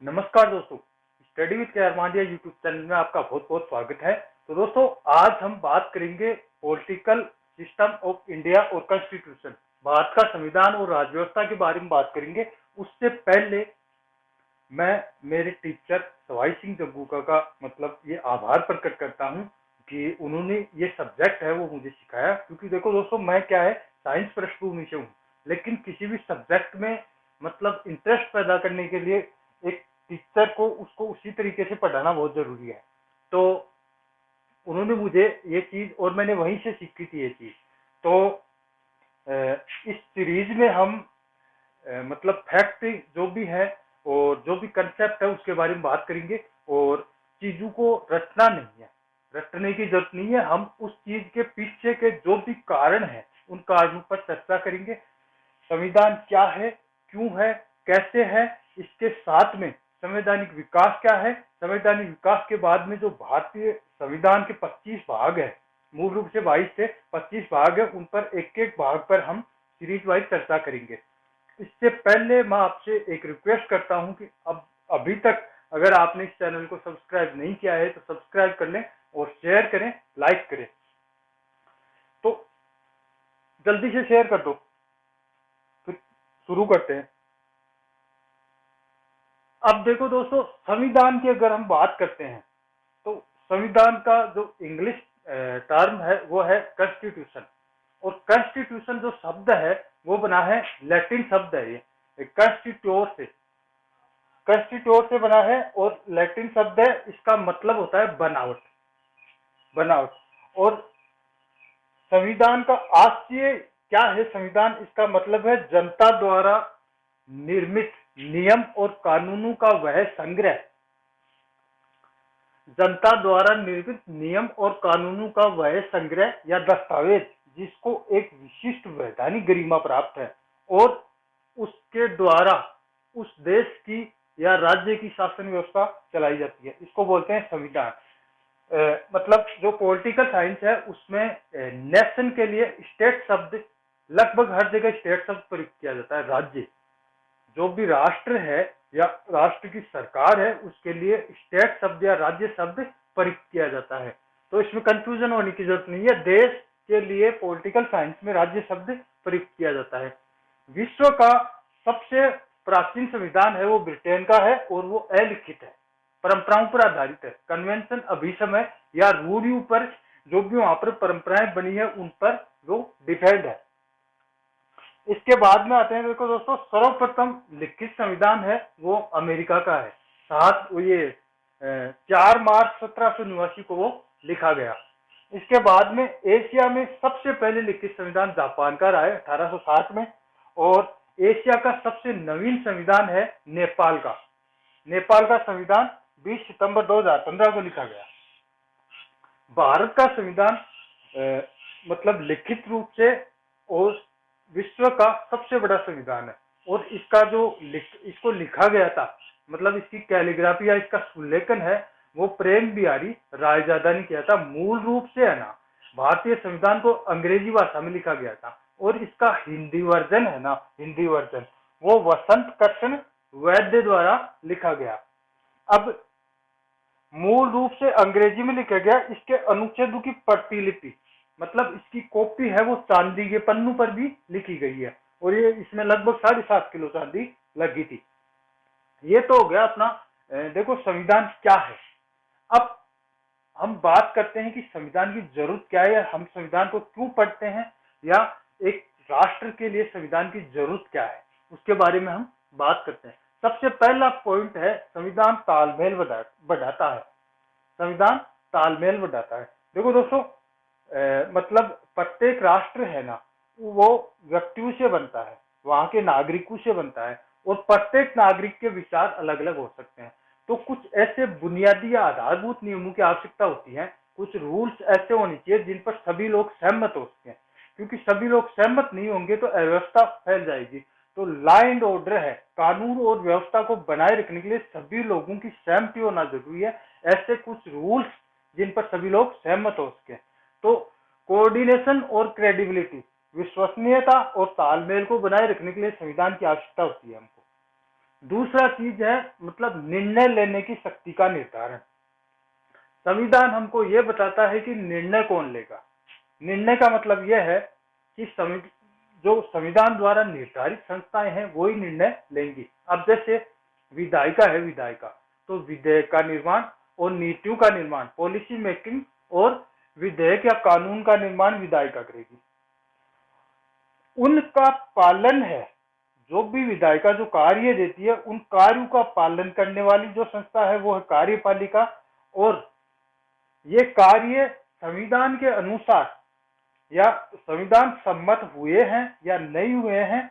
नमस्कार दोस्तों, study with के अरमानिया यूट्यूब चैनल में आपका बहुत बहुत स्वागत है। तो दोस्तों, आज हम बात करेंगे पॉलिटिकल सिस्टम ऑफ इंडिया और कॉन्स्टिट्यूशन, भारत का संविधान और राज्य व्यवस्था के बारे में बात करेंगे। उससे पहले मैं मेरे टीचर सवाई सिंह जग्गूका का ये आभार प्रकट करता हूं कि उन्होंने ये सब्जेक्ट है वो मुझे सिखाया। क्योंकि देखो दोस्तों, मैं क्या है, साइंस पृष्ठभूमि से हूँ, लेकिन किसी भी सब्जेक्ट में इंटरेस्ट पैदा करने के लिए एक टीचर को उसको उसी तरीके से पढ़ाना बहुत जरूरी है। तो उन्होंने मुझे ये चीज, और मैंने वहीं से सीखी थी ये चीज। तो इस सीरीज में हम फैक्ट जो भी है और जो भी कंसेप्ट है उसके बारे में बात करेंगे। और चीजों को रटना नहीं है, रटने की जरूरत नहीं है। हम उस चीज के पीछे के जो भी कारण है उन कारणों पर चर्चा करेंगे। संविधान क्या है, क्यों है, कैसे है, इसके साथ में संवैधानिक विकास क्या है, संवैधानिक विकास के बाद में जो भारतीय संविधान के 25 भाग है, मूल रूप से 22 से 25 भाग है, उन पर एक एक भाग पर हम सीरीज वाइज चर्चा करेंगे। इससे पहले मैं आपसे एक रिक्वेस्ट करता हूं कि अब अभी तक अगर आपने इस चैनल को सब्सक्राइब नहीं किया है तो सब्सक्राइब कर लें और शेयर करें, लाइक करें। तो जल्दी से शेयर कर दो, फिर शुरू करते हैं। अब देखो दोस्तों, संविधान की अगर हम बात करते हैं तो संविधान का जो इंग्लिश टर्म है वो है कॉन्स्टिट्यूशन। और कॉन्स्टिट्यूशन जो शब्द है वो बना है, लैटिन शब्द है ये, कॉन्स्टिट्यूट से बना है और लैटिन शब्द है। इसका मतलब होता है बनावट, बनावट। और संविधान का आशय क्या है? संविधान, इसका मतलब है जनता द्वारा निर्मित नियम और कानूनों का वह संग्रह, जनता द्वारा निर्मित नियम और कानूनों का वह संग्रह या दस्तावेज जिसको एक विशिष्ट वैधानिक गरिमा प्राप्त है और उसके द्वारा उस देश की या राज्य की शासन व्यवस्था चलाई जाती है, इसको बोलते हैं संविधान। जो पॉलिटिकल साइंस है उसमें नेशन के लिए स्टेट शब्द लगभग हर जगह स्टेट शब्द प्रयुक्त किया जाता है। राज्य, जो भी राष्ट्र है या राष्ट्र की सरकार है, उसके लिए स्टेट शब्द या राज्य शब्द प्रयुक्त किया जाता है। तो इसमें कंफ्यूजन होने की जरूरत नहीं है। देश के लिए पॉलिटिकल साइंस में राज्य शब्द प्रयुक्त किया जाता है। विश्व का सबसे प्राचीन संविधान है वो ब्रिटेन का है और वो अलिखित है, परंपराओं पर आधारित है। कन्वेंशन, अभिसमय या रूढ़ियों पर, जो भी वहां पर परंपराएं बनी है उन पर वो डिपेंड है। इसके बाद में आते हैं, देखो दोस्तों, सर्वप्रथम लिखित संविधान है वो अमेरिका का है। 4 मार्च 1789 को वो लिखा गया। इसके बाद में एशिया में सबसे पहले लिखित संविधान जापान का रहा है 1860 में। और एशिया का सबसे नवीन संविधान है नेपाल का। नेपाल का संविधान 20 सितंबर 2015 को लिखा गया। भारत का संविधान लिखित रूप से और विश्व का सबसे बड़ा संविधान है। और इसका जो इसको लिखा गया था, इसकी कैलीग्राफी या इसका सुलेखन है वो प्रेम बिहारी रायजादा ने किया था। मूल रूप से है ना, भारतीय संविधान को अंग्रेजी भाषा में लिखा गया था और इसका हिंदी वर्जन है ना, हिंदी वर्जन वो वसंत कृष्ण वैद्य द्वारा लिखा गया। अब मूल रूप से अंग्रेजी में लिखा गया। इसके अनुच्छेदों की प्रतिलिपि, इसकी कॉपी है वो चांदी के पन्नू पर भी लिखी गई है और ये इसमें लगभग 7.5 किलो चांदी लगी थी। ये तो हो गया अपना, देखो संविधान क्या है। अब हम बात करते हैं कि संविधान की जरूरत क्या है, या हम संविधान को क्यों पढ़ते हैं, या एक राष्ट्र के लिए संविधान की जरूरत क्या है, उसके बारे में हम बात करते हैं। सबसे पहला पॉइंट है, संविधान तालमेल बढ़ाता है। संविधान तालमेल बढ़ाता है। देखो दोस्तों, प्रत्येक राष्ट्र है ना वो व्यक्तियों से बनता है, वहां के नागरिकों से बनता है और प्रत्येक नागरिक के विचार अलग अलग हो सकते हैं। तो कुछ ऐसे बुनियादी या आधारभूत नियमों की आवश्यकता होती है, कुछ रूल्स ऐसे होने चाहिए जिन पर सभी लोग सहमत हो सकें, क्योंकि सभी लोग सहमत नहीं होंगे तो अव्यवस्था फैल जाएगी। तो लॉ एंड ऑर्डर है, कानून और व्यवस्था को बनाए रखने के लिए सभी लोगों की सहमति होना जरूरी है। ऐसे कुछ रूल्स जिन पर सभी लोग सहमत हो सके। तो कोऑर्डिनेशन और क्रेडिबिलिटी, विश्वसनीयता और तालमेल को बनाए रखने के लिए संविधान की आवश्यकता होती है हमको। दूसरा चीज है मतलब निर्णय लेने की शक्ति का निर्धारण। संविधान हमको ये बताता है कि निर्णय कौन लेगा। निर्णय का मतलब यह है कि जो संविधान द्वारा निर्धारित संस्थाएं हैं वो ही निर्णय लेंगी। अब जैसे विधायिका है, विधायिका तो विधेयक का निर्माण और नीतियों का निर्माण, पॉलिसी मेकिंग और विधेयक या कानून का निर्माण विधायिका करेगी। उनका पालन है, जो भी विधायिका जो कार्य देती है उन कार्यों का पालन करने वाली जो संस्था है वो है कार्यपालिका। और ये कार्य संविधान के अनुसार या संविधान सम्मत हुए हैं या नहीं हुए हैं,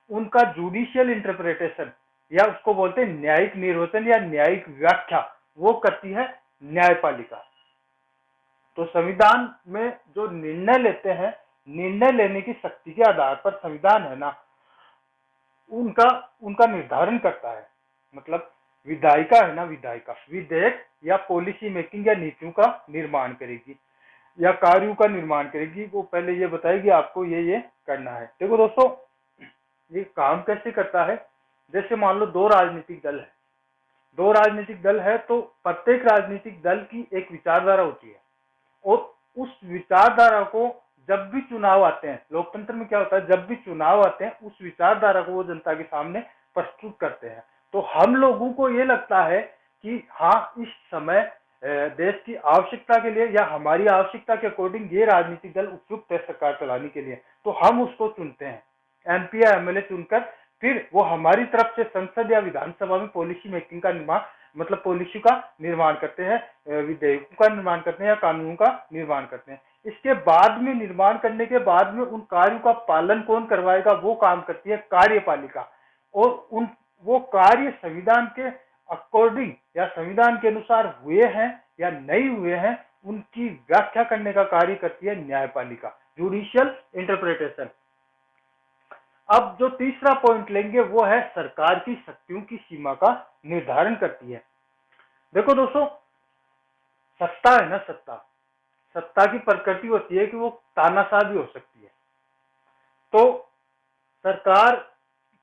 उनका जुडिशियल इंटरप्रिटेशन या उसको बोलते हैं न्यायिक निर्वचन या न्यायिक व्याख्या, वो करती है न्यायपालिका। तो संविधान में जो निर्णय लेते हैं, निर्णय लेने की शक्ति के आधार पर संविधान है ना, उनका निर्धारण करता है। मतलब विधायिका है ना, विधायिका विधेयक या पॉलिसी मेकिंग या नीतियों का निर्माण करेगी या कार्यों का निर्माण करेगी। वो पहले ये बताएगी आपको ये करना है। देखो दोस्तों, ये काम कैसे करता है। जैसे मान लो दो राजनीतिक दल है तो प्रत्येक राजनीतिक दल की एक विचारधारा होती है और उस विचारधारा को जब भी चुनाव आते हैं, लोकतंत्र में क्या होता है, जब भी चुनाव आते हैं उस विचारधारा को वो जनता के सामने प्रस्तुत करते हैं। तो हम लोगों को ये लगता है कि हाँ, इस समय देश की आवश्यकता के लिए या हमारी आवश्यकता के अकॉर्डिंग ये राजनीतिक दल उपयुक्त है सरकार चलाने के लिए, तो हम उसको चुनते हैं, एमपी या एमएलए चुनकर फिर वो हमारी तरफ से संसद या विधानसभा में पॉलिसी मेकिंग का निर्माण, मतलब पॉलिसी का निर्माण करते हैं, विधेयकों का निर्माण करते हैं या कानूनों का निर्माण करते हैं। इसके बाद में निर्माण करने के बाद में उन कार्यों का पालन कौन करवाएगा, वो काम करती है कार्यपालिका। और वो कार्य संविधान के अकॉर्डिंग या संविधान के अनुसार हुए हैं या नहीं हुए हैं, उनकी व्याख्या करने का कार्य करती है न्यायपालिका, जुडिशियल इंटरप्रिटेशन। अब जो तीसरा पॉइंट लेंगे वो है सरकार की शक्तियों की सीमा का निर्धारण करती है। देखो दोस्तों, सत्ता है ना, सत्ता की प्रकृति होती है कि वो तानाशाह भी हो सकती है। तो सरकार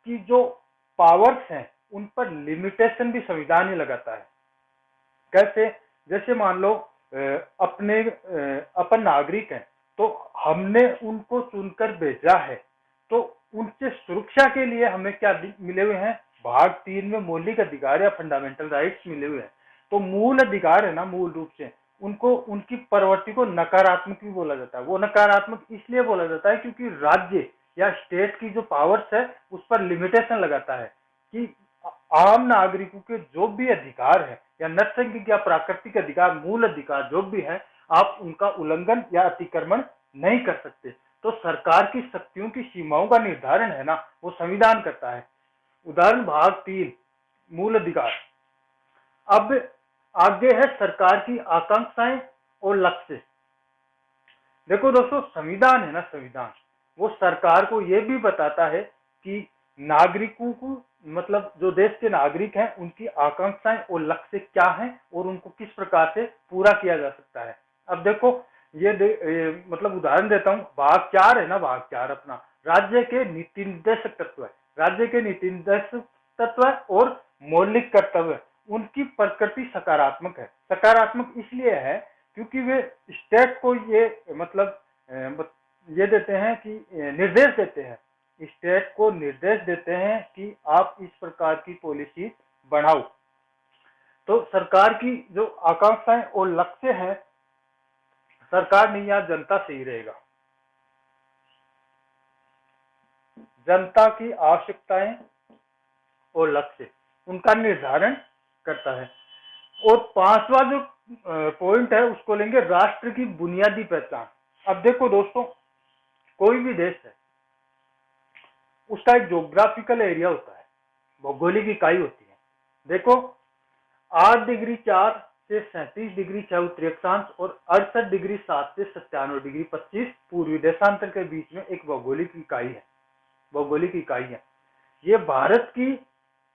की जो पावर्स हैं उन पर लिमिटेशन भी संविधान ही लगाता है। कैसे, जैसे मान लो अपन नागरिक हैं तो हमने उनको चुनकर भेजा है, तो उनसे सुरक्षा के लिए हमें क्या मिले हुए हैं, भाग 3 में मौलिक अधिकार या फंडामेंटल राइट्स मिले हुए हैं। तो मूल अधिकार है ना, मूल रूप से उनको उनकी प्रवृत्ति को नकारात्मक भी बोला जाता है। वो नकारात्मक इसलिए बोला जाता है क्योंकि राज्य या स्टेट की जो पावर्स है उस पर लिमिटेशन लगाता है कि आम नागरिकों के जो भी अधिकार है या नैसर्गिक या प्राकृतिक अधिकार, मूल अधिकार जो भी है, आप उनका उल्लंघन या अतिक्रमण नहीं कर सकते। तो सरकार की शक्तियों की सीमाओं का निर्धारण है ना, वो संविधान करता है। उदाहरण भाग 3 मूल अधिकार। अब आगे है सरकार की आकांक्षाएं और लक्ष्य। देखो दोस्तों, संविधान है ना, संविधान वो सरकार को यह भी बताता है कि नागरिकों को, मतलब जो देश के नागरिक हैं, उनकी आकांक्षाएं और लक्ष्य क्या हैं और उनको किस प्रकार से पूरा किया जा सकता है। अब देखो मतलब उदाहरण देता हूं, भाग 4 है ना, भाग 4 अपना राज्य के नीति निर्देशक तत्व है। राज्य के नीति निर्देशक तत्व और मौलिक कर्तव्य, उनकी प्रकृति सकारात्मक है। सकारात्मक इसलिए है क्योंकि वे स्टेट को ये मतलब ये देते हैं कि निर्देश देते हैं, स्टेट को निर्देश देते हैं कि आप इस प्रकार की पॉलिसी बनाओ। तो सरकार की जो आकांक्षाएं और लक्ष्य हैं, सरकार नहीं, या जनता से ही रहेगा। जनता की आवश्यकताएं और लक्ष्य उनका निर्धारण करता है। और पांचवा जो पॉइंट है उसको लेंगे राष्ट्र की बुनियादी पहचान। अब देखो दोस्तों, कोई भी देश है उसका एक ज्योग्राफिकल एरिया होता है, भौगोलिक इकाई होती है। देखो 8 डिग्री 4 से 37 डिग्री 6 उत्तरी अक्षांश और 68 डिग्री 7 से 97 डिग्री 25 पूर्वी देशांतर के बीच में एक भौगोलिक इकाई है, भौगोलिक इकाई है। ये भारत की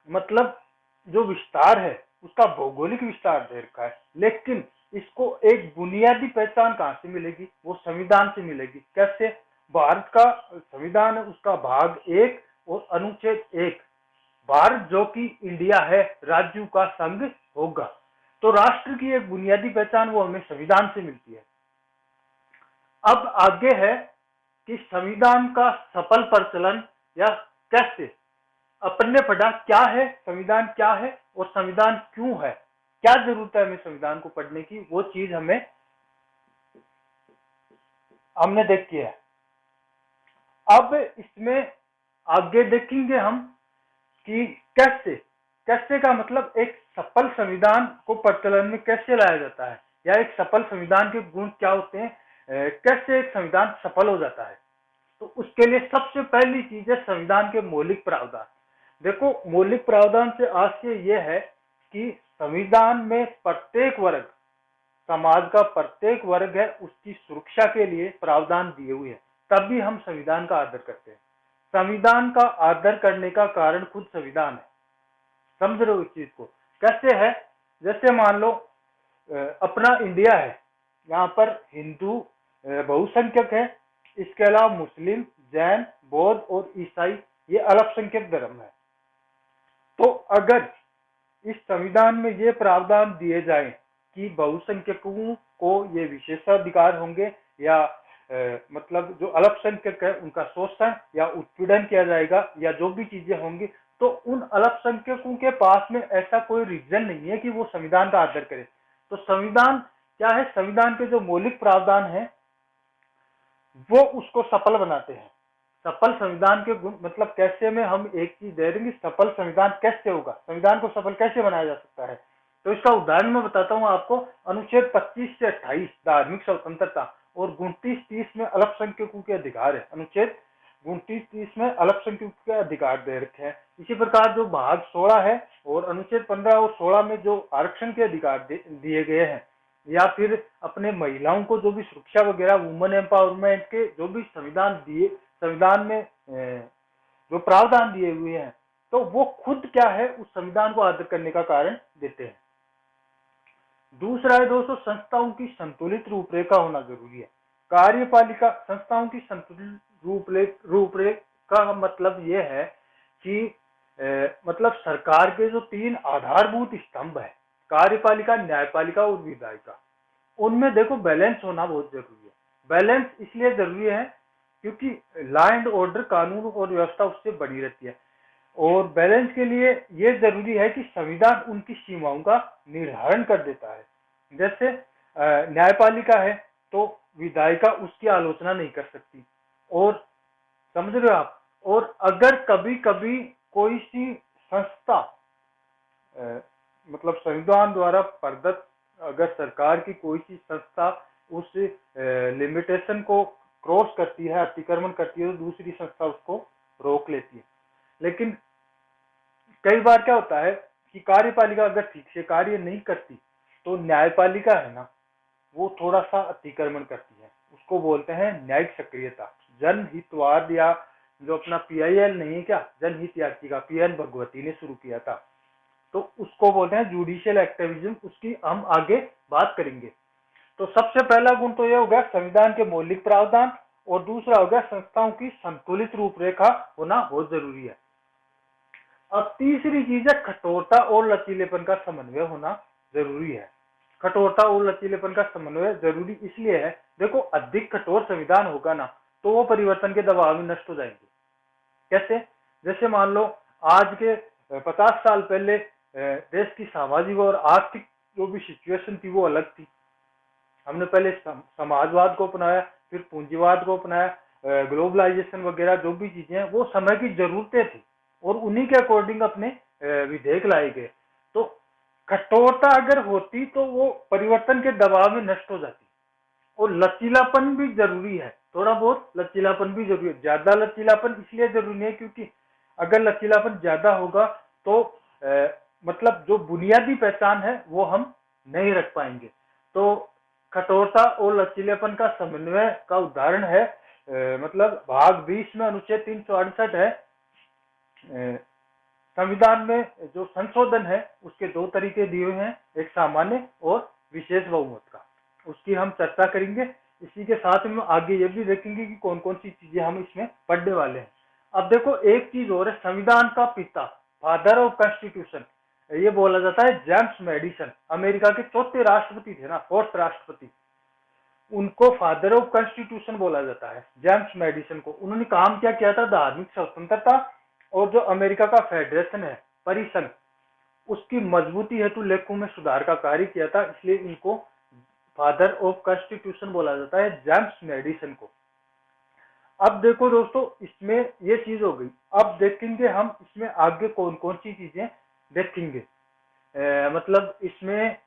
मतलब जो विस्तार है उसका भौगोलिक विस्तार दे रखा है, लेकिन इसको एक बुनियादी पहचान कहां से मिलेगी, वो संविधान से मिलेगी। कैसे, भारत का संविधान है उसका भाग 1 और अनुच्छेद 1 भारत जो कि इंडिया है राज्यों का संघ होगा। तो राष्ट्र की एक बुनियादी पहचान वो हमें संविधान से मिलती है। अब आगे है कि संविधान का सफल प्रचलन या कैसे। अपन ने पढ़ा क्या है संविधान, क्या है और संविधान क्यों है, क्या जरूरत है हमें संविधान को पढ़ने की, वो चीज हमने देखी है। अब इसमें आगे देखेंगे हम कि कैसे, कैसे का मतलब एक सफल संविधान को प्रचलन में कैसे लाया जाता है, या एक सफल संविधान के गुण क्या होते हैं, कैसे एक संविधान सफल हो जाता है। तो उसके लिए सबसे पहली चीज है संविधान के मौलिक प्रावधान। देखो मौलिक प्रावधान से आशय यह है कि संविधान में प्रत्येक वर्ग, समाज का प्रत्येक वर्ग है, उसकी सुरक्षा के लिए प्रावधान दिए हुए हैं, तभी हम संविधान का आदर करते हैं। संविधान का आदर करने का कारण खुद संविधान है। समझ रहे हो इस चीज को, कैसे है। जैसे मान लो अपना इंडिया है, यहाँ पर हिंदू बहुसंख्यक है, इसके अलावा मुस्लिम, जैन, बौद्ध और ईसाई ये अल्पसंख्यक धर्म है। तो अगर इस संविधान में ये प्रावधान दिए जाएं कि बहुसंख्यकों को ये विशेषाधिकार होंगे, या मतलब जो अल्पसंख्यक है उनका शोषण या उत्पीड़न किया जाएगा, या जो भी चीजें होंगी, तो उन अल्पसंख्यकों के पास में ऐसा कोई रीजन नहीं है कि वो संविधान का आदर करें। तो संविधान क्या है, संविधान के जो मौलिक प्रावधान है वो उसको सफल बनाते हैं। सफल संविधान के गुण मतलब कैसे में हम एक चीज दे देंगे, सफल संविधान कैसे होगा, संविधान को सफल कैसे बनाया जा सकता है। तो इसका उदाहरण मैं बताता हूं आपको। अनुच्छेद 25 से 28 धार्मिक स्वतंत्रता और 29-30 में अल्पसंख्यकों के अधिकार है। अनुच्छेद 29-30 में अल्पसंख्यकों के अधिकार दे रखे हैं। इसी प्रकार जो भाग 16 है और अनुच्छेद 15 और 16 में जो आरक्षण के अधिकार दिए गए हैं, या फिर अपने महिलाओं को जो भी सुरक्षा वगैरह, वुमेन एम्पावरमेंट के जो भी संविधान में जो प्रावधान दिए हुए हैं, तो वो खुद क्या है उस संविधान को आदर करने का कारण देते हैं। दूसरा है दोस्तों, संस्थाओं की संतुलित रूपरेखा होना जरूरी है। कार्यपालिका संस्थाओं की संतुलित रूपरेखा का मतलब यह है कि मतलब सरकार के जो 3 आधारभूत स्तंभ है, कार्यपालिका, न्यायपालिका और विधायिका, उनमें देखो बैलेंस होना बहुत जरूरी है। बैलेंस इसलिए जरूरी है क्योंकि लॉ एंड ऑर्डर, कानून और व्यवस्था उससे बनी रहती है। और बैलेंस के लिए यह जरूरी है कि संविधान उनकी सीमाओं का निर्धारण कर देता है। जैसे न्यायपालिका है तो विधायिका उसकी आलोचना नहीं कर सकती, और समझ रहे हो आप। और अगर कभी कभी कोई सी संस्था मतलब संविधान द्वारा प्रदत्त, अगर सरकार की कोई सी संस्था उस लिमिटेशन को क्रॉस करती है, अतिक्रमण करती है, तो दूसरी संस्था उसको रोक लेती है। लेकिन कई बार क्या होता है कि कार्यपालिका अगर ठीक से कार्य नहीं करती तो न्यायपालिका है ना, वो थोड़ा सा अतिक्रमण करती है। उसको बोलते हैं न्यायिक सक्रियता। जनहितवाद, या जो अपना PIL नहीं है क्या, जनहित याचिका, PN भगवती ने शुरू किया था, तो उसको बोलते हैं जुडिशियल एक्टिविज्म। उसकी हम आगे बात करेंगे। तो सबसे पहला गुण तो यह होगा संविधान के मौलिक प्रावधान, और दूसरा होगा संस्थाओं की संतुलित रूपरेखा होना बहुत जरूरी है। अब तीसरी चीज है कठोरता और लचीलेपन का समन्वय होना जरूरी है। कठोरता और लचीलेपन का समन्वय जरूरी इसलिए है, देखो अधिक कठोर संविधान होगा ना तो वो परिवर्तन के दबाव में नष्ट हो जाएंगे। कैसे, जैसे मान लो आज के 50 साल पहले देश की सामाजिक और आर्थिक जो भी सिचुएशन थी वो अलग थी। हमने पहले समाजवाद को अपनाया, फिर पूंजीवाद को अपनाया, ग्लोबलाइजेशन वगैरह जो भी चीजें हैं वो समय की जरूरतें थी, और उन्हीं के अकॉर्डिंग अपने विधेयक लाए गए। तो कठोरता अगर होती तो वो परिवर्तन के दबाव में नष्ट हो जाती। और लचीलापन भी जरूरी है, थोड़ा बहुत लचीलापन भी जरूरी है। ज्यादा लचीलापन इसलिए जरूरी है क्योंकि अगर लचीलापन ज्यादा होगा तो मतलब जो बुनियादी पहचान है वो हम नहीं रख पाएंगे। तो कठोरता और लचीलेपन का समन्वय का उदाहरण है मतलब भाग 20 में अनुच्छेद 368 है। संविधान में जो संशोधन है उसके 2 तरीके दिए हुए हैं, एक सामान्य और विशेष बहुमत का। उसकी हम चर्चा करेंगे। इसी के साथ में आगे ये भी देखेंगे कि कौन कौन सी चीजें हम इसमें पढ़ने वाले हैं। अब देखो एक चीज और है, संविधान का पिता फादर ऑफ कॉन्स्टिट्यूशन ये बोला जाता है जेम्स मैडिसन। अमेरिका के चौथे राष्ट्रपति थे ना, फोर्थ राष्ट्रपति, उनको फादर ऑफ कॉन्स्टिट्यूशन बोला जाता है, जेम्स मैडिसन को। उन्होंने काम क्या किया था, धार्मिक स्वतंत्रता और जो अमेरिका का फेडरेशन है, परिसंघ, उसकी मजबूती हेतु लेखों में सुधार का कार्य किया था, इसलिए इनको फादर ऑफ कॉन्स्टिट्यूशन बोला जाता है, जेम्स मैडिसन को। अब देखो दोस्तों, इसमें ये चीज हो गई। अब देखेंगे हम इसमें आगे कौन कौन सी चीजें देखेंगे, मतलब इसमें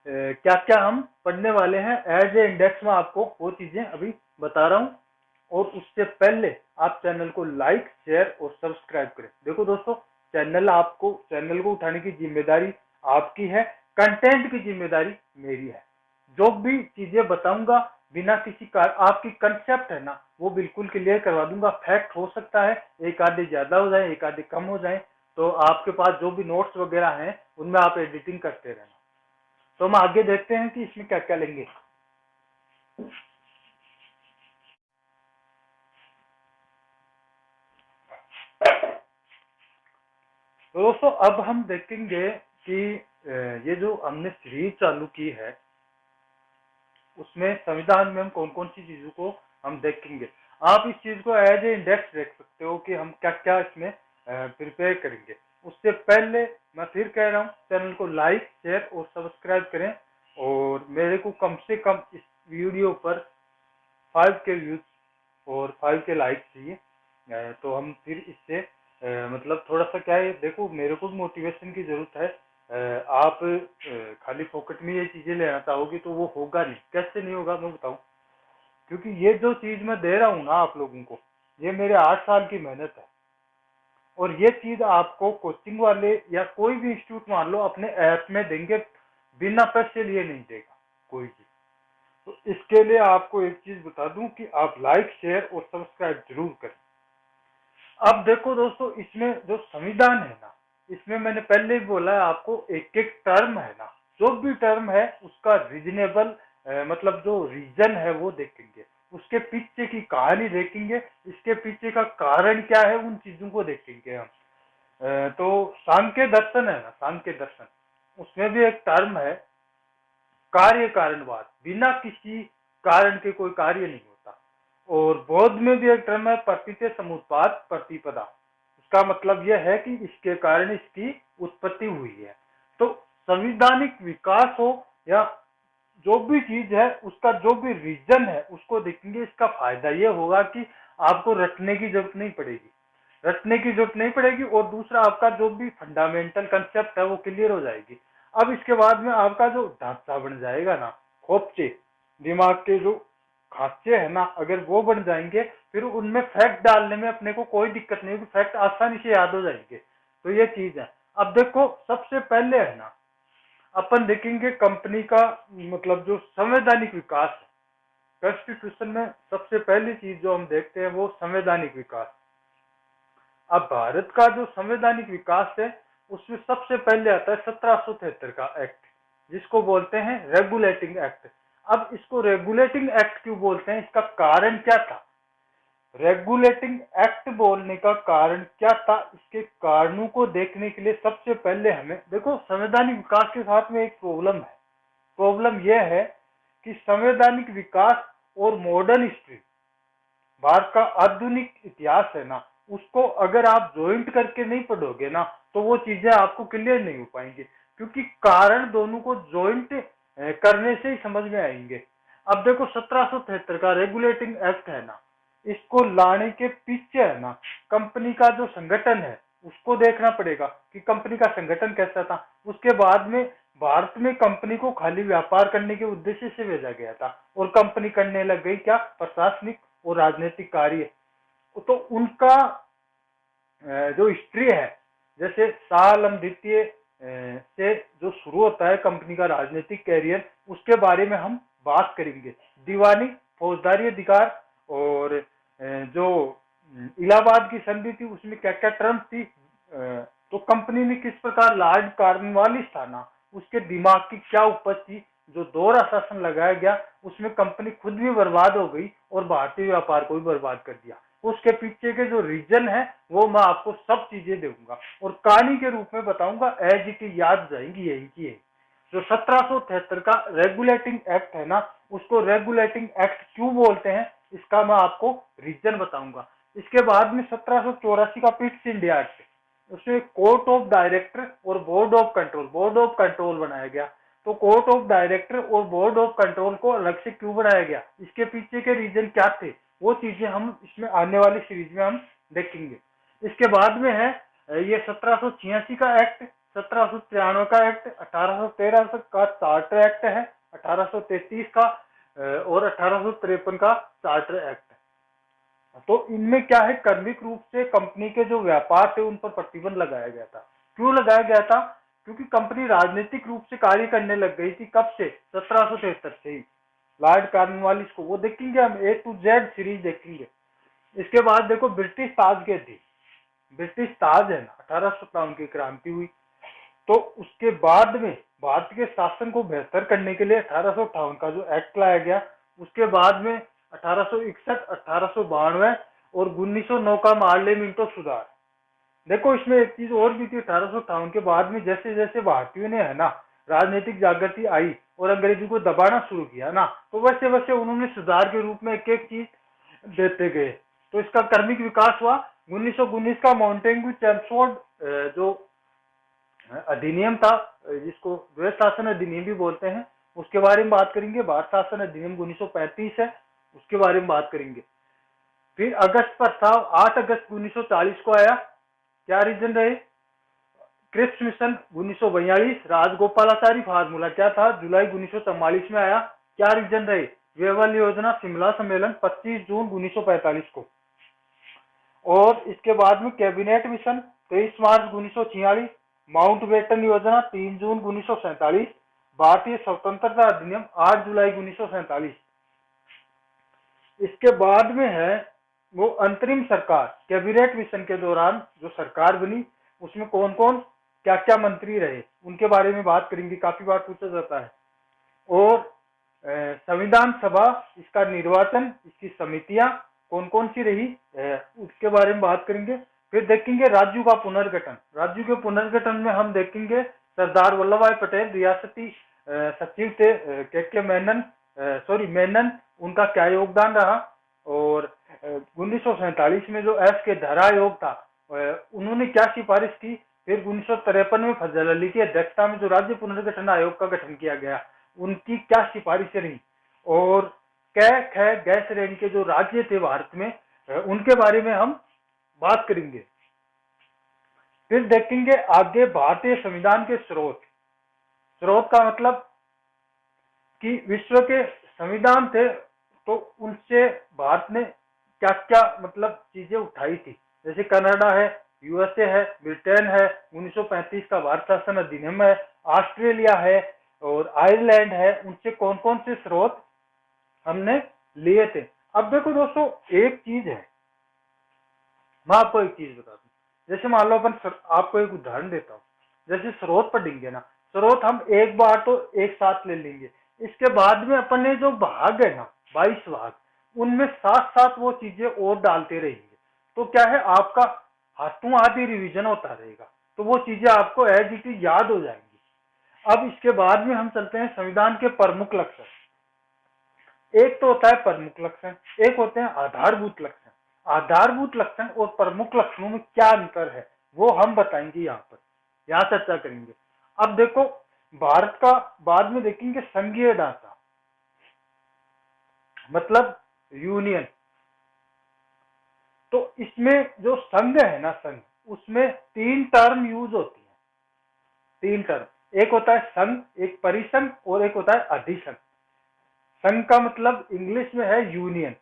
क्या क्या हम पढ़ने वाले हैं एज ए इंडेक्स में, आपको वो चीजें अभी बता रहा हूं। और उससे पहले आप चैनल को लाइक, शेयर और सब्सक्राइब करें। देखो दोस्तों, चैनल को उठाने की जिम्मेदारी आपकी है, कंटेंट की जिम्मेदारी मेरी है। जो भी चीजें बताऊंगा बिना किसी आपकी कंसेप्ट है ना, वो बिल्कुल क्लियर करवा दूंगा। फैक्ट हो सकता है एक आधे ज्यादा हो जाए, एक आधे कम हो जाए, तो आपके पास जो भी नोट्स वगैरह हैं उनमें आप एडिटिंग करते रहना। तो हम आगे देखते हैं कि इसमें क्या क्या लेंगे। तो दोस्तों, अब हम देखेंगे कि ये जो हमने सीरीज चालू की है उसमें संविधान में हम कौन कौन सी चीजों को हम देखेंगे। आप इस चीज को एज ए इंडेक्स देख सकते हो कि हम क्या क्या इसमें प्रिपेयर करेंगे। उससे पहले मैं फिर कह रहा हूँ, चैनल को लाइक, शेयर और सब्सक्राइब करें। और मेरे को कम से कम इस वीडियो पर 5 के व्यूज और 5 के लाइक चाहिए। तो हम फिर इससे मतलब थोड़ा सा क्या है, देखो मेरे को मोटिवेशन की जरूरत है। आप खाली पॉकेट में ये चीजें लेना चाहोगे तो वो होगा नहीं। कैसे नहीं होगा मैं बताऊं, क्योंकि ये जो चीज मैं दे रहा हूं ना आप लोगों को, ये मेरे 8 साल की मेहनत है। और ये चीज आपको कोचिंग वाले या कोई भी इंस्टीट्यूट मान लो अपने ऐप में देंगे, बिना पैसे लिए नहीं देगा कोई चीज। तो इसके लिए आपको एक चीज बता दूं कि आप लाइक, शेयर और सब्सक्राइब जरूर करें। अब देखो दोस्तों, इसमें जो संविधान है ना, इसमें मैंने पहले ही बोला है आपको, एक एक टर्म है ना, जो भी टर्म है उसका रीजनेबल मतलब जो रीजन है वो देखेंगे, उसके पीछे की कहानी देखेंगे, इसके पीछे का कारण क्या है, उन चीजों को देखेंगे हम। तो सांख्य दर्शन है ना, सांख्य दर्शन, उसमें भी एक टर्म है कार्य कारणवाद, बिना किसी कारण के कोई कार्य नहीं होता। और बौद्ध में भी एक टर्म है प्रतीत समुत्पाद प्रतिपदा। इसका मतलब यह है कि इसके कारण इसकी उत्पत्ति हुई है। तो संवैधानिक विकास हो या जो भी चीज है, उसका जो भी रीजन है उसको देखेंगे। इसका फायदा यह होगा कि आपको रटने की जरूरत नहीं पड़ेगी, और दूसरा आपका जो भी फंडामेंटल कंसेप्ट है वो क्लियर हो जाएगी। अब इसके बाद में आपका जो ढांचा बन जाएगा ना, खोपचे, दिमाग के जो खांचे है ना, अगर वो बन जाएंगे, फिर उनमें फैक्ट डालने में अपने को कोई दिक्कत नहीं होगी, फैक्ट आसानी से याद हो जाएंगे। तो ये चीज है। अब देखो, सबसे पहले है ना, अपन देखेंगे कंपनी का मतलब जो संवैधानिक विकास है। कॉन्स्टिट्यूशन में सबसे पहली चीज जो हम देखते हैं वो संवैधानिक विकास। अब भारत का जो संवैधानिक विकास है उसमें सबसे पहले आता है 1773 का एक्ट, जिसको बोलते हैं रेगुलेटिंग एक्ट। अब इसको रेगुलेटिंग एक्ट क्यों बोलते हैं, इसका कारण क्या था, रेगुलेटिंग एक्ट बोलने का कारण क्या था, इसके कारणों को देखने के लिए सबसे पहले हमें देखो, संवैधानिक विकास के साथ में एक प्रॉब्लम है। प्रॉब्लम यह है कि संवैधानिक विकास और मॉडर्न हिस्ट्री, भारत का आधुनिक इतिहास है ना, उसको अगर आप ज्वाइंट करके नहीं पढ़ोगे ना, तो वो चीजें आपको क्लियर नहीं हो पाएंगी, क्योंकि कारण दोनों को ज्वाइंट करने से ही समझ में आएंगे। अब देखो, 1773 का रेगुलेटिंग एक्ट है ना, इसको लाने के पीछे है ना, कंपनी का जो संगठन है उसको देखना पड़ेगा कि कंपनी का संगठन कैसा था। उसके बाद में भारत में कंपनी को खाली व्यापार करने के उद्देश्य से भेजा गया था, और कंपनी करने लग गई क्या, प्रशासनिक और राजनीतिक कार्य। तो उनका जो हिस्ट्री है, जैसे शाह आलम द्वितीय से जो शुरू होता है कंपनी का राजनीतिक कैरियर, उसके बारे में हम बात करेंगे। दीवानी, फौजदारी अधिकार, और जो इलाहाबाद की संधि थी उसमें क्या क्या टर्म्स थी, तो कंपनी ने किस प्रकार लॉर्ड कॉर्नवालिस था ना, उसके दिमाग की क्या उपज थी, जो दोहरा शासन लगाया गया उसमें कंपनी खुद भी बर्बाद हो गई और भारतीय व्यापार को भी बर्बाद कर दिया। उसके पीछे के जो रीजन है वो मैं आपको सब चीजें दूंगा और कहानी के रूप में बताऊंगा, एज इट इज याद जाएंगी यही की है। जो 1773 का रेगुलेटिंग एक्ट है ना, उसको रेगुलेटिंग एक्ट क्यों बोलते हैं इसका मैं आपको रीजन बताऊंगा। इसके बाद में 1784 का पिट्स इंडिया एक्ट, उसमें कोर्ट ऑफ डायरेक्टर और बोर्ड ऑफ कंट्रोल बनाया गया। तो कोर्ट ऑफ डायरेक्टर और बोर्ड ऑफ कंट्रोल को अलग से क्यों बनाया गया, इसके पीछे के रीजन क्या थे, वो चीजें हम इसमें आने वाली सीरीज में हम देखेंगे। इसके बाद में है ये 1786 का एक्ट, 1793 का एक्ट, 1813 का चार्टर एक्ट है, 1833 का और 1853 का चार्टर एक्ट। तो इनमें क्या है, कर्मिक रूप से कंपनी के जो व्यापार थे उन पर प्रतिबंध लगाया गया था। क्यों लगाया गया था, क्योंकि कंपनी राजनीतिक रूप से कार्य करने लग गई थी। कब से, 1773 से ही। लॉर्ड कॉर्नवालिस को, वो देखेंगे हम, A to Z सीरीज देखेंगे। इसके बाद देखो ब्रिटिश ताज के थे, ब्रिटिश ताज है ना, 1857 की क्रांति हुई। तो उसके बाद में भारत के शासन को बेहतर करने के लिए 1858 का जो एक्ट लाया गया, उसके बाद में 1861, 1892 और 1909 का मार्ले मिंटो सुधार। देखो इसमें एक चीज और भी थी, 1858 के बाद में जैसे जैसे भारतीयों ने है ना राजनीतिक जागृति आई और अंग्रेजी को दबाना शुरू किया ना, तो वैसे वैसे उन्होंने सुधार के रूप में एक एक चीज देते गए। तो इसका क्रमिक विकास हुआ। 1919 का माउंटेन्यू चेम्सफोर्ड जो अधिनियम था, जिसको द्वैध शासन अधिनियम भी बोलते हैं, उसके बारे में बात करेंगे। भारत शासन अधिनियम 1935 है, उसके बारे में बात करेंगे। फिर अगस्त प्रस्ताव 8 अगस्त 1940 को आया, क्या रीजन रहे, क्रिप्स मिशन 1942, राजगोपालाचारी फार्मूला क्या था, जुलाई 1944 में आया, क्या रीजन रहे, वेवल योजना शिमला सम्मेलन 25 जून 1945 को। और इसके बाद में कैबिनेट मिशन 23 मार्च 1946, माउंट बेटन योजना 3 जून 1947, भारतीय स्वतंत्रता अधिनियम 8 जुलाई 1947। इसके बाद में है वो अंतरिम सरकार, कैबिनेट मिशन के दौरान जो सरकार बनी उसमें कौन कौन क्या क्या मंत्री रहे उनके बारे में बात करेंगे, काफी बार पूछा जाता है। और संविधान सभा, इसका निर्वाचन, इसकी समितियां कौन कौन सी रही उसके बारे में बात करेंगे। फिर देखेंगे राज्यों का पुनर्गठन। राज्यों के पुनर्गठन में हम देखेंगे सरदार वल्लभ भाई पटेल रियासती सचिव थे, के मेनन, मेनन, उनका क्या योगदान रहा। और 1947 में जो एस के धरा आयोग था, उन्होंने क्या सिफारिश की। फिर 1953 में फजल अली की अध्यक्षता में जो राज्य पुनर्गठन आयोग का गठन किया गया, उनकी क्या सिफारिशें रही। और कै ख गै श्रेणी के जो राज्य थे भारत में, उनके बारे में हम बात करेंगे। फिर देखेंगे आगे भारतीय संविधान के स्रोत। स्रोत का मतलब कि विश्व के संविधान थे तो उनसे भारत ने क्या क्या मतलब चीजें उठाई थी। जैसे कनाडा है, यूएसए है, ब्रिटेन है, 1935 का भारत शासन अधिनियम है, ऑस्ट्रेलिया है और आयरलैंड है, उनसे कौन कौन से स्रोत हमने लिए थे। अब देखो दोस्तों, एक चीज है, मैं आपको एक चीज बता दूं। जैसे मान लो अपन, आपको एक उदाहरण देता हूँ, जैसे स्रोत पढ़ेंगे ना, स्रोत हम एक बार तो एक साथ ले लेंगे। इसके बाद में अपन ने जो भाग है ना, 22 भाग, उनमें साथ साथ वो चीजें और डालते रहेंगे। तो क्या है, आपका हाथों हाथ ही रिविजन होता रहेगा, तो वो चीजें आपको एज इट इज याद हो जाएंगी। अब इसके बाद में हम चलते हैं संविधान के प्रमुख लक्षण। एक तो होता है प्रमुख लक्षण, एक होते हैं आधारभूत लक्षण। आधारभूत लक्षण और प्रमुख लक्षणों में क्या अंतर है वो हम बताएंगे, यहाँ चर्चा करेंगे। अब देखो, भारत का बाद में देखेंगे संघीय ढांचा, मतलब यूनियन। तो इसमें जो संघ है ना, संघ, उसमें 3 टर्म यूज होती है। 3 टर्म, एक होता है संघ, एक परिसंघ और एक होता है अधिसंघ। संघ का मतलब इंग्लिश में है यूनियन,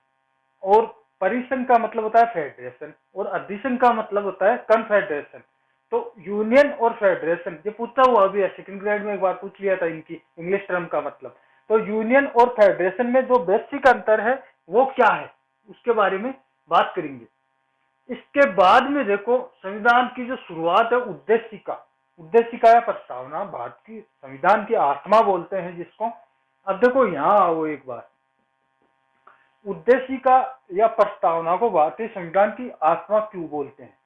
और परिसंघ का मतलब होता है फेडरेशन, और अधिसंघ का मतलब होता है कन्फेडरेशन। तो यूनियन और फेडरेशन, ये पूछा हुआ भी है, सेकंड ग्रेड में एक बार पूछ लिया था इनकी इंग्लिश टर्म का मतलब। तो यूनियन और फेडरेशन में जो बेसिक अंतर है वो क्या है, उसके बारे में बात करेंगे। इसके बाद में देखो, संविधान की जो शुरुआत है उद्देशिका, उद्देशिका या प्रस्तावना, भारत की संविधान की आत्मा बोलते हैं जिसको। अब देखो यहाँ आओ एक बार, उद्देशिका या प्रस्तावना को भारतीय संविधान की आत्मा क्यों बोलते हैं?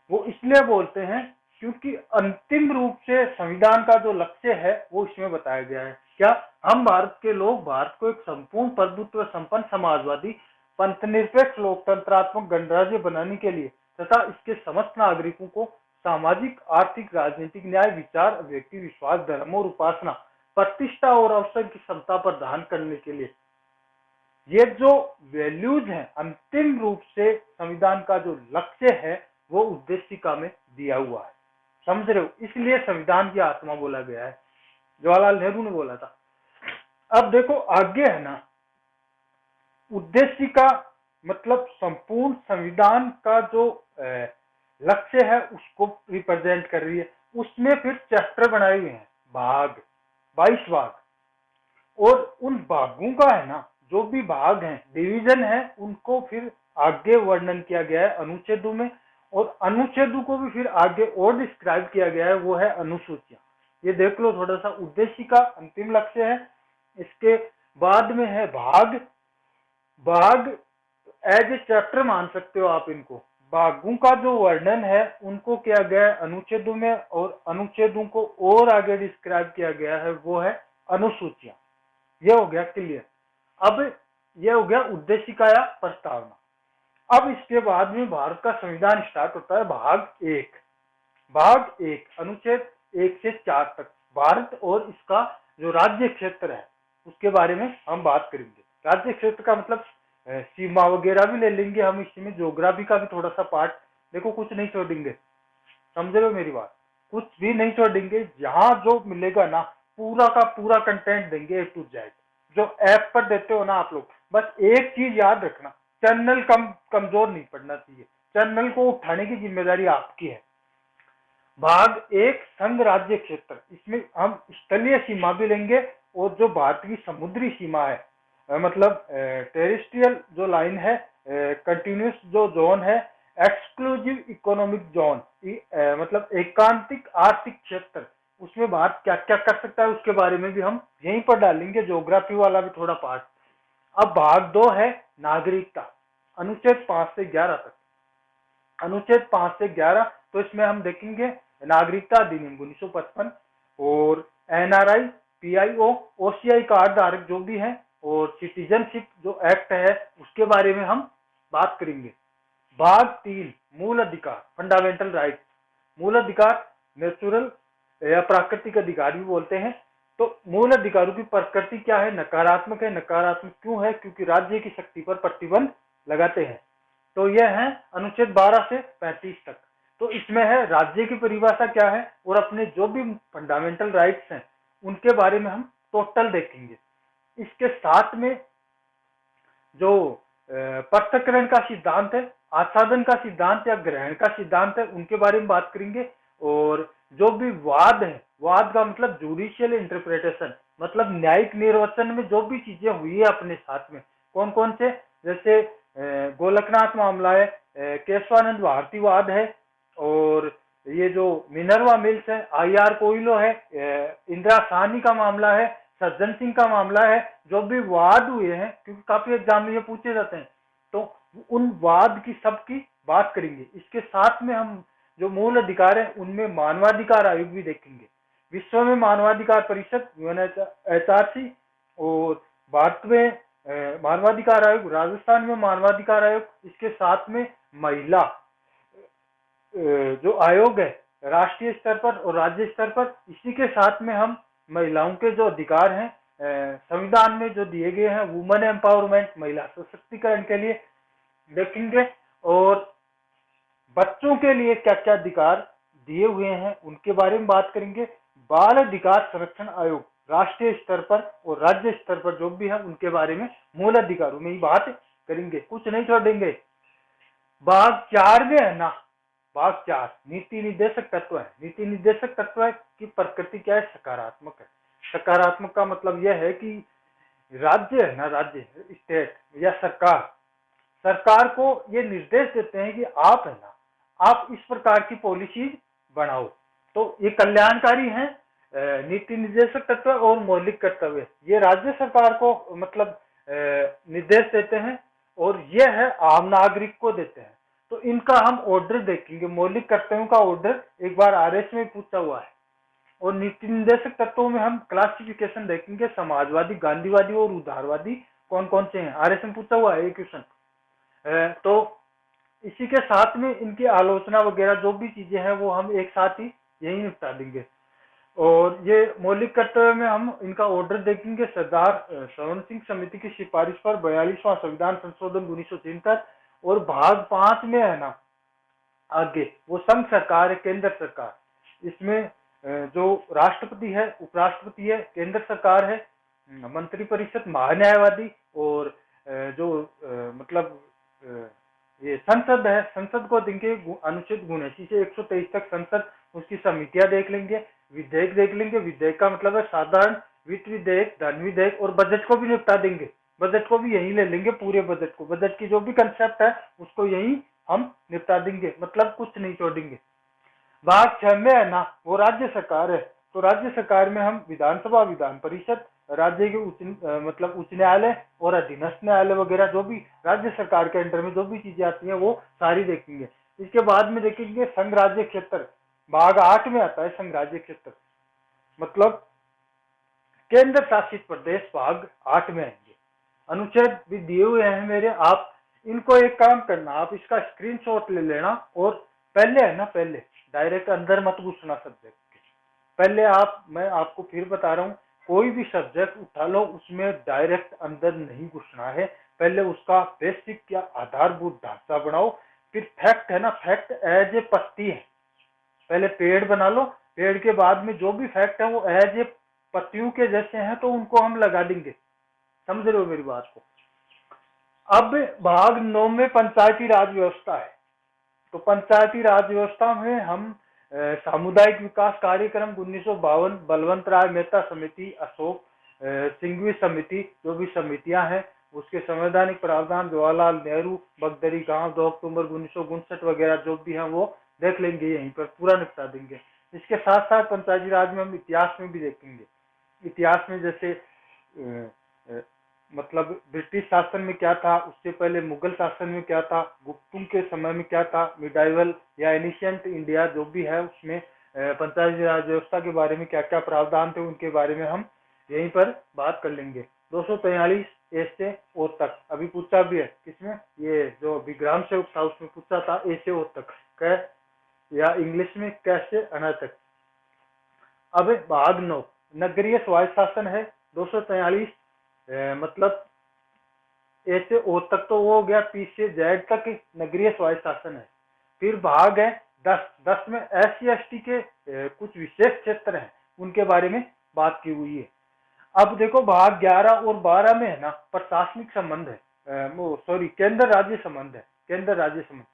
वो इसलिए बोलते हैं क्योंकि अंतिम रूप से संविधान का जो लक्ष्य है वो इसमें बताया गया है। क्या? हम भारत के लोग भारत को एक संपूर्ण प्रभुत्व संपन्न समाजवादी पंथनिरपेक्ष लोकतंत्रात्मक गणराज्य बनाने के लिए तथा इसके समस्त नागरिकों को सामाजिक, आर्थिक, राजनीतिक न्याय, विचार, व्यक्ति विश्वास, धर्म और उपासना, प्रतिष्ठा और अवसर की समता प्रदान करने के लिए, ये जो वैल्यूज हैं, अंतिम रूप से संविधान का जो लक्ष्य है वो उद्देशिका में दिया हुआ है। समझ रहे हो? इसलिए संविधान की आत्मा बोला गया है, जवाहरलाल नेहरू ने बोला था। अब देखो आगे है ना, उद्देशिका मतलब संपूर्ण संविधान का जो लक्ष्य है उसको रिप्रेजेंट कर रही है। उसमें फिर चैप्टर बनाए हुए हैं, भाग, 22 भाग, और उन भागों का है ना, जो भी भाग हैं, डिवीजन है, उनको फिर आगे वर्णन किया गया है अनुच्छेदों में, और अनुच्छेदों को भी फिर आगे और डिस्क्राइब किया गया है, वो है अनुसूचियां। ये देख लो थोड़ा सा, उद्देशिका अंतिम लक्ष्य है, इसके बाद में है भाग। भाग एज ए चैप्टर मान सकते हो आप इनको। भागों का जो वर्णन है उनको किया गया है अनुच्छेदों में, और अनुच्छेदों को और आगे डिस्क्राइब किया गया है, वो है अनुसूचियां। ये हो गया क्लियर। अब ये हो गया उद्देशिका या प्रस्तावना। अब इसके बाद में भारत का संविधान स्टार्ट होता है, भाग 1। भाग 1 अनुच्छेद 1 से 4 तक भारत और इसका जो राज्य क्षेत्र है उसके बारे में हम बात करेंगे। राज्य क्षेत्र का मतलब सीमा वगैरह भी ले लेंगे हम, इसमें ज्योग्राफी का भी थोड़ा सा पार्ट, देखो कुछ नहीं छोड़ेंगे, समझ रहे हो मेरी बात, कुछ भी नहीं छोड़ेंगे। जहां जो मिलेगा ना पूरा का पूरा कंटेंट देंगे A to Z, जो ऐप पर देते हो ना आप लोग। बस एक चीज याद रखना, चैनल कमजोर नहीं पड़ना चाहिए, चैनल को उठाने की जिम्मेदारी आपकी है। भाग 1 संघ राज्य क्षेत्र, इसमें हम स्थलीय सीमा भी लेंगे और जो भारत की समुद्री सीमा है, मतलब टेरिस्ट्रियल जो लाइन है, कंटिन्यूस जो जोन है, एक्सक्लूसिव इकोनॉमिक जोन, मतलब एकांतिक आर्थिक क्षेत्र, उसमें भारत क्या क्या कर सकता है उसके बारे में भी हम यहीं पर डालेंगे, ज्योग्राफी वाला भी थोड़ा पार्ट। अब भाग 2 है नागरिकता, अनुच्छेद 5 से 11 तक। अनुच्छेद 5 से 11 तो इसमें हम देखेंगे नागरिकता अधिनियम 1955 और NRI, PIO, OCI कार्ड धारक जो भी हैं, और सिटीजनशिप जो एक्ट है उसके बारे में हम बात करेंगे। भाग 3 मूल अधिकार, फंडामेंटल राइट। मूल अधिकार नेचुरल या प्राकृतिक अधिकार भी बोलते हैं। तो मूल अधिकारों की प्रकृति क्या है? नकारात्मक है। नकारात्मक क्यों है? क्योंकि राज्य की शक्ति पर प्रतिबंध लगाते हैं। तो यह है अनुच्छेद 12 से 35 तक। तो इसमें है राज्य की परिभाषा क्या है और अपने जो भी फंडामेंटल राइट्स हैं उनके बारे में हम टोटल देखेंगे। इसके साथ में जो पृथक्करण का सिद्धांत है, आच्छादन का सिद्धांत या ग्रहण का सिद्धांत है, उनके बारे में बात करेंगे। और जो भी वाद है, वाद का मतलब जुडिशियल इंटरप्रिटेशन, मतलब न्यायिक निर्वचन में जो भी चीजें हुई है अपने साथ में, कौन कौन से, जैसे गोलकनाथ मामला है, केशवानंद भारती वाद है, और ये जो मिनर्वा मिल्स है, IR कोयलो है, इंदिरा साहनी का मामला है, सज्जन सिंह का मामला है, जो भी वाद हुए हैं, क्योंकि काफी एग्जाम में ये पूछे जाते हैं, तो उन वाद की सबकी बात करेंगे। इसके साथ में हम जो मूल अधिकार है उनमें मानवाधिकार आयोग भी देखेंगे। विश्व में मानवाधिकार परिषद UNHRC, और भारत में मानवाधिकार आयोग, राजस्थान में मानवाधिकार आयोग, इसके साथ में महिला जो आयोग है राष्ट्रीय स्तर पर और राज्य स्तर पर, इसी के साथ में हम महिलाओं के जो अधिकार हैं संविधान में जो दिए गए हैं, वुमेन एम्पावरमेंट, महिला सशक्तिकरण के लिए देखेंगे। और बच्चों के लिए क्या क्या अधिकार दिए हुए हैं उनके बारे में बात करेंगे। बाल अधिकार संरक्षण आयोग राष्ट्रीय स्तर पर और राज्य स्तर पर जो भी है उनके बारे में मूल अधिकारों में ही बात करेंगे, कुछ नहीं छोड़ेंगे। भाग 4 में है ना, भाग 4 नीति निर्देशक तत्व है। नीति निर्देशक तत्व की प्रकृति क्या है? सकारात्मक है। सकारात्मक का मतलब यह है कि राज्य है ना, राज्य स्टेट या सरकार को ये निर्देश देते हैं कि आप है ना, आप इस प्रकार की पॉलिसी बनाओ। तो ये कल्याणकारी है। नीति निर्देशक तत्व और मौलिक कर्तव्य, ये राज्य सरकार को मतलब निर्देश देते हैं और ये है आम नागरिक को देते हैं। तो इनका हम ऑर्डर देखेंगे। मौलिक कर्तव्यों का ऑर्डर एक बार आरएस में पूछा हुआ है। और नीति निर्देशक तत्वों में हम क्लासिफिकेशन देखेंगे, समाजवादी, गांधीवादी और उदारवादी कौन कौन से हैं। आरएस में पूछा हुआ है ये क्वेश्चन। तो इसी के साथ में इनकी आलोचना वगैरह जो भी चीजें हैं वो हम एक साथ ही यही निपटा देंगे। और ये मौलिक कर्तव्य में हम इनका ऑर्डर देखेंगे। सरदार श्रवण सिंह समिति की सिफारिश पर 42वां संविधान संशोधन 1973 और भाग 5 में है ना आगे वो संघ सरकार है, केंद्र सरकार। इसमें जो राष्ट्रपति है, उपराष्ट्रपति है, केंद्र सरकार है, मंत्रिपरिषद, महान्यायवादी और जो मतलब ये संसद है, संसद को देंगे अनुच्छेद 79 से 123 तक संसद, उसकी समितियां देख लेंगे, विधेयक देख लेंगे। विधेयक का मतलब है साधारण, वित्त विधेयक, धन विधेयक और बजट को भी निपटा देंगे। बजट को भी यही ले लेंगे, पूरे बजट को, बजट की जो भी कंसेप्ट है उसको यही हम निपटा देंगे, मतलब कुछ नहीं छोड़ेंगे। भाग 6 में है ना वो राज्य सरकार है। तो राज्य सरकार में हम विधानसभा, विधान परिषद, राज्य के मतलब उच्च न्यायालय और अधीनस्थ न्यायालय वगैरह जो भी राज्य सरकार के अंडर में जो भी चीजें आती हैं वो सारी देखेंगे। इसके बाद में देखेंगे संघ राज्य क्षेत्र। भाग 8 में आता है संघ राज्य क्षेत्र, मतलब केंद्र शासित प्रदेश भाग 8 में आएंगे। अनुच्छेद भी दिए हुए हैं मेरे, आप इनको एक काम करना, आप इसका स्क्रीनशॉट ले लेना और पहले है ना, पहले डायरेक्ट अंदर मत घुसना सब्जेक्ट के। पहले मैं आपको फिर बता रहा हूँ, कोई भी सब्जेक्ट उठा लो उसमें डायरेक्ट अंदर नहीं घुसना है। पहले उसका बेसिक या आधारभूत ढांचा बनाओ, फिर फैक्ट है ना, फैक्ट एज ए पत्ती है। पहले पेड़ बना लो, पेड़ के बाद में जो भी फैक्ट है वो एज ए पत्तियों के जैसे हैं तो उनको हम लगा देंगे। समझ रहे हो मेरी बात को। अब भाग 9 में पंचायती राज व्यवस्था है। तो पंचायती राज व्यवस्था में हम सामुदायिक विकास कार्यक्रम 1952, बलवंत राय मेहता समिति, अशोक सिंघवी समिति, जो भी समितियां हैं उसके संवैधानिक प्रावधान, जवाहरलाल नेहरू बगदरी गांव 2 अक्टूबर 1959 वगैरह जो भी हैं वो देख लेंगे, यहीं पर पूरा निपटा देंगे। इसके साथ साथ पंचायती राज में हम इतिहास में भी देखेंगे। इतिहास में जैसे मतलब ब्रिटिश शासन में क्या था, उससे पहले मुगल शासन में क्या था, गुप्तों के समय में क्या था, मिडाइवल या एनिशियंट इंडिया जो भी है उसमें पंचायती राज व्यवस्था के बारे में क्या क्या प्रावधान थे उनके बारे में हम यहीं पर बात कर लेंगे। 243 ए से ओ तक अभी पूछा भी है, किसमें, ये जो अभी ग्राम सेवक था उसमें पूछा था, ए से ओ तक कै, या इंग्लिश में कैसे अना तक। अब भाग 9 नगरीय स्वायत्त शासन है। 243 मतलब ए से ओ तक तो वो हो गया, पी से जेड तक नगरीय स्वायत्त शासन है। फिर भाग है 10 में SC/ST के कुछ विशेष क्षेत्र हैं उनके बारे में बात की हुई है। अब देखो भाग 11 और 12 में है ना प्रशासनिक संबंध है, केंद्र राज्य संबंध है, केंद्र राज्य संबंध।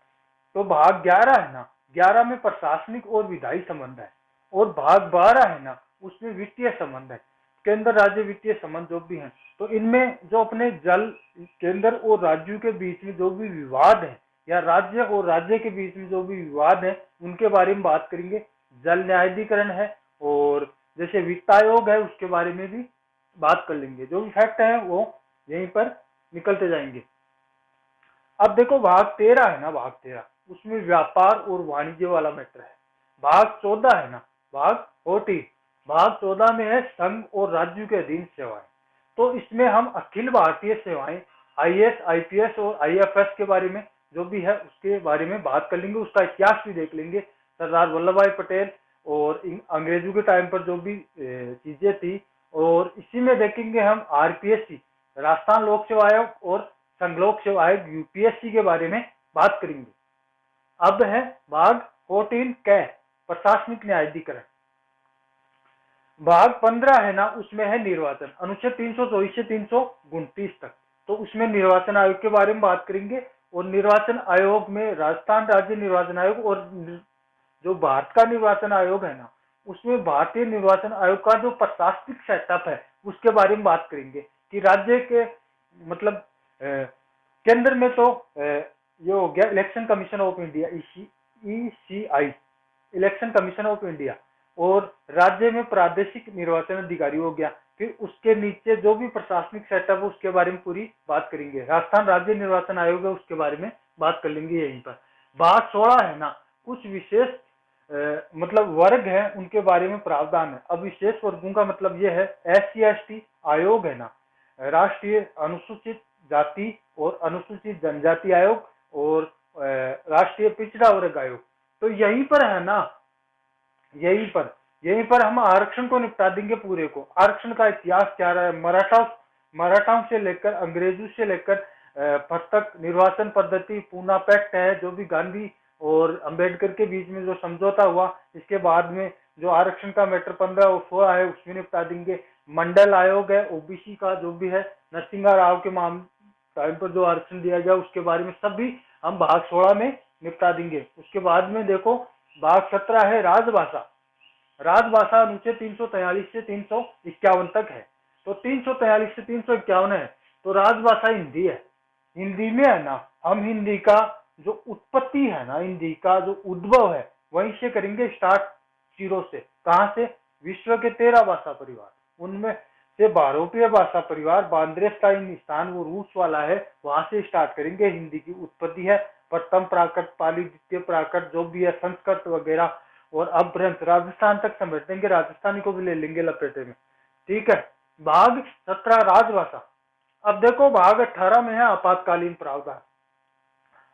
तो भाग 11 है ना, 11 में प्रशासनिक और विधायी संबंध है और भाग 12 है ना उसमें वित्तीय संबंध है, केंद्र राज्य वित्तीय संबंध जो भी हैं। तो इनमें जो अपने जल केंद्र और राज्यों के बीच में जो भी विवाद है या राज्य और राज्य के बीच में जो भी विवाद है उनके बारे में बात करेंगे। जल न्यायाधिकरण है और जैसे वित्त आयोग है उसके बारे में भी बात कर लेंगे। जो भी फैक्ट है वो यहीं पर निकलते जाएंगे। अब देखो भाग 13 है ना, भाग 13 उसमें व्यापार और वाणिज्य वाला मैटर है। भाग 14 है ना, भाग 14, भाग 14 में है संघ और राज्यों के अधीन सेवाएं। तो इसमें हम अखिल भारतीय सेवाएं, IAS, IPS और IFS के बारे में जो भी है उसके बारे में बात कर लेंगे। उसका इतिहास भी देख लेंगे, सरदार वल्लभ भाई पटेल और अंग्रेजों के टाइम पर जो भी चीजें थी। और इसी में देखेंगे हम RPSC, राजस्थान लोक सेवा आयोग और संघ लोक सेवा आयोग UPSC के बारे में बात करेंगे। अब है भाग 14 कै, प्रशासनिक न्यायाधिकरण। भाग 15 है ना उसमें है निर्वाचन, अनुच्छेद 324 से 329 तक। तो उसमें निर्वाचन आयोग के बारे में बात करेंगे। और निर्वाचन आयोग में राजस्थान राज्य निर्वाचन आयोग और जो भारत का निर्वाचन आयोग है ना उसमें भारतीय निर्वाचन आयोग का जो प्रशासनिक सेटअप है उसके बारे में बात करेंगे कि राज्य के मतलब केंद्र में तो ये हो गया election commission of India, ECI, election commission of India, और राज्य में प्रादेशिक निर्वाचन अधिकारी हो गया। फिर उसके नीचे जो भी प्रशासनिक सेटअप है उसके बारे में पूरी बात करेंगे। राजस्थान राज्य निर्वाचन आयोग है उसके बारे में बात कर लेंगे यहीं पर। भाग 16 है ना, कुछ विशेष मतलब वर्ग है उनके बारे में प्रावधान है। अब विशेष वर्गों का मतलब यह है SC/ST आयोग है ना, राष्ट्रीय अनुसूचित जाति और अनुसूचित जनजाति आयोग और राष्ट्रीय पिछड़ा वर्ग आयोग। तो यहीं पर है ना, यहीं पर हम आरक्षण को निपटा देंगे पूरे को। आरक्षण का इतिहास क्या रहा है, मराठाओं से लेकर अंग्रेजों से लेकर तक निर्वाचन पद्धति, पूना पैक्ट है जो भी गांधी और अंबेडकर के बीच में जो समझौता हुआ, इसके बाद में जो आरक्षण का मैटर 15 और 16 है उसमें निपटा देंगे। मंडल आयोग है OBC का जो भी है, नरसिंहा राव के टाइम पर जो आरक्षण दिया गया उसके बारे में सब भी हम भाग 16 में निपटा देंगे। उसके बाद में देखो भाग 17 है राजभाषा। राजभाषा अनुच्छेद 343 से 351 तक है। तो 343 से 351 है तो राजभाषा हिंदी है। हिंदी में है ना, हम हिंदी का जो उत्पत्ति है ना, हिंदी का जो उद्भव है वहीं से करेंगे स्टार्ट, 0 से। कहां से? विश्व के 13 भाषा परिवार, उनमें से भारतीय भाषा परिवार बांद्रेस्टाइन स्थान वो रूस वाला है, वहां से स्टार्ट करेंगे। हिंदी की उत्पत्ति है प्रथम प्राकृत, पाली, द्वितीय प्राकृत जो भी है, संस्कृत वगैरह, और अब राजस्थान तक समेट देंगे, राजस्थानी को भी ले लेंगे लपेटे में। ठीक है। भाग 17 राजभाषा। अब देखो भाग 18 में है आपातकालीन प्रावधान।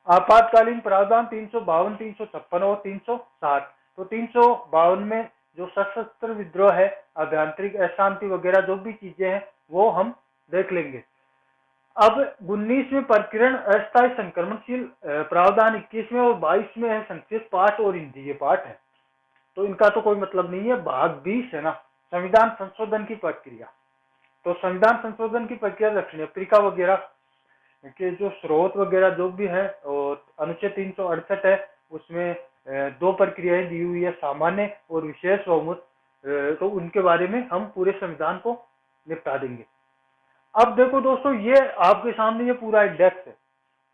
आपातकालीन प्रावधान 352, 356 और 360। तो 352 में जो सशस्त्र विद्रोह है, आभ्यंतरिक अशांति वगैरह जो भी चीजें हैं वो हम देख लेंगे। अब 19 में प्रकीर्ण अस्थायी संक्रमणशील प्रावधान 21 में, और 22 में है संक्षिप्त पाठ और हिंदी के पाठ है, तो इनका तो कोई मतलब नहीं है। भाग 20 है ना, संविधान संशोधन की प्रक्रिया। तो संविधान संशोधन की प्रक्रिया दक्षिण अफ्रीका वगैरह के जो स्रोत वगैरह जो भी है, और अनुच्छेद 368 है उसमें 2 प्रक्रियाएं दी हुई है, सामान्य और विशेष बहुमत। तो उनके बारे में हम पूरे संविधान को निपटा देंगे। अब देखो दोस्तों, ये आपके सामने ये पूरा इंडेक्स है,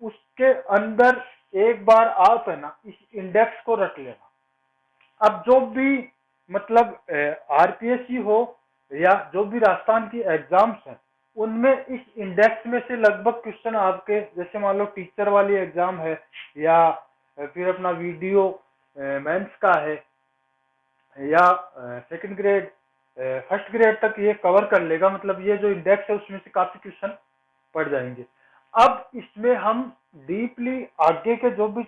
उसके अंदर एक बार आप है ना इस इंडेक्स को रख लेना। अब जो भी मतलब RPSC हो या जो भी राजस्थान की एग्जाम्स हैं उनमें इस इंडेक्स में से लगभग क्वेश्चन आपके, जैसे मान लो टीचर वाली एग्जाम है या फिर अपना वीडियो मेंस का है या सेकंड ग्रेड फर्स्ट ग्रेड तक ये कवर कर लेगा। मतलब ये जो इंडेक्स है उसमें से काफी क्वेश्चन पड़ जाएंगे। अब इसमें हम डीपली आगे के जो भी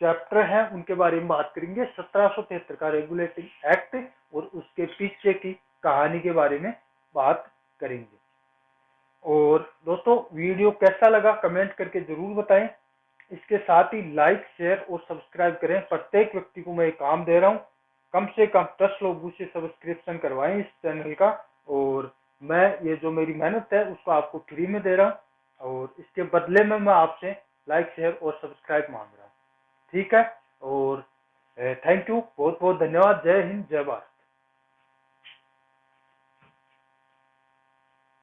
चैप्टर हैं उनके बारे में बात करेंगे। 1773 का रेगुलेटिंग एक्ट और उसके पीछे की कहानी के बारे में बात करेंगे। और दोस्तों वीडियो कैसा लगा कमेंट करके जरूर बताएं। इसके साथ ही लाइक, शेयर और सब्सक्राइब करें। प्रत्येक व्यक्ति को मैं काम दे रहा हूं, कम से कम 10 लोगों से सब्सक्रिप्शन करवाएं इस चैनल का, और मैं ये जो मेरी मेहनत है उसको आपको फ्री में दे रहा हूं, और इसके बदले में मैं आपसे लाइक, शेयर और सब्सक्राइब मांग रहा हूं। ठीक है, और थैंक यू, बहुत बहुत धन्यवाद। जय हिंद, जय भारत।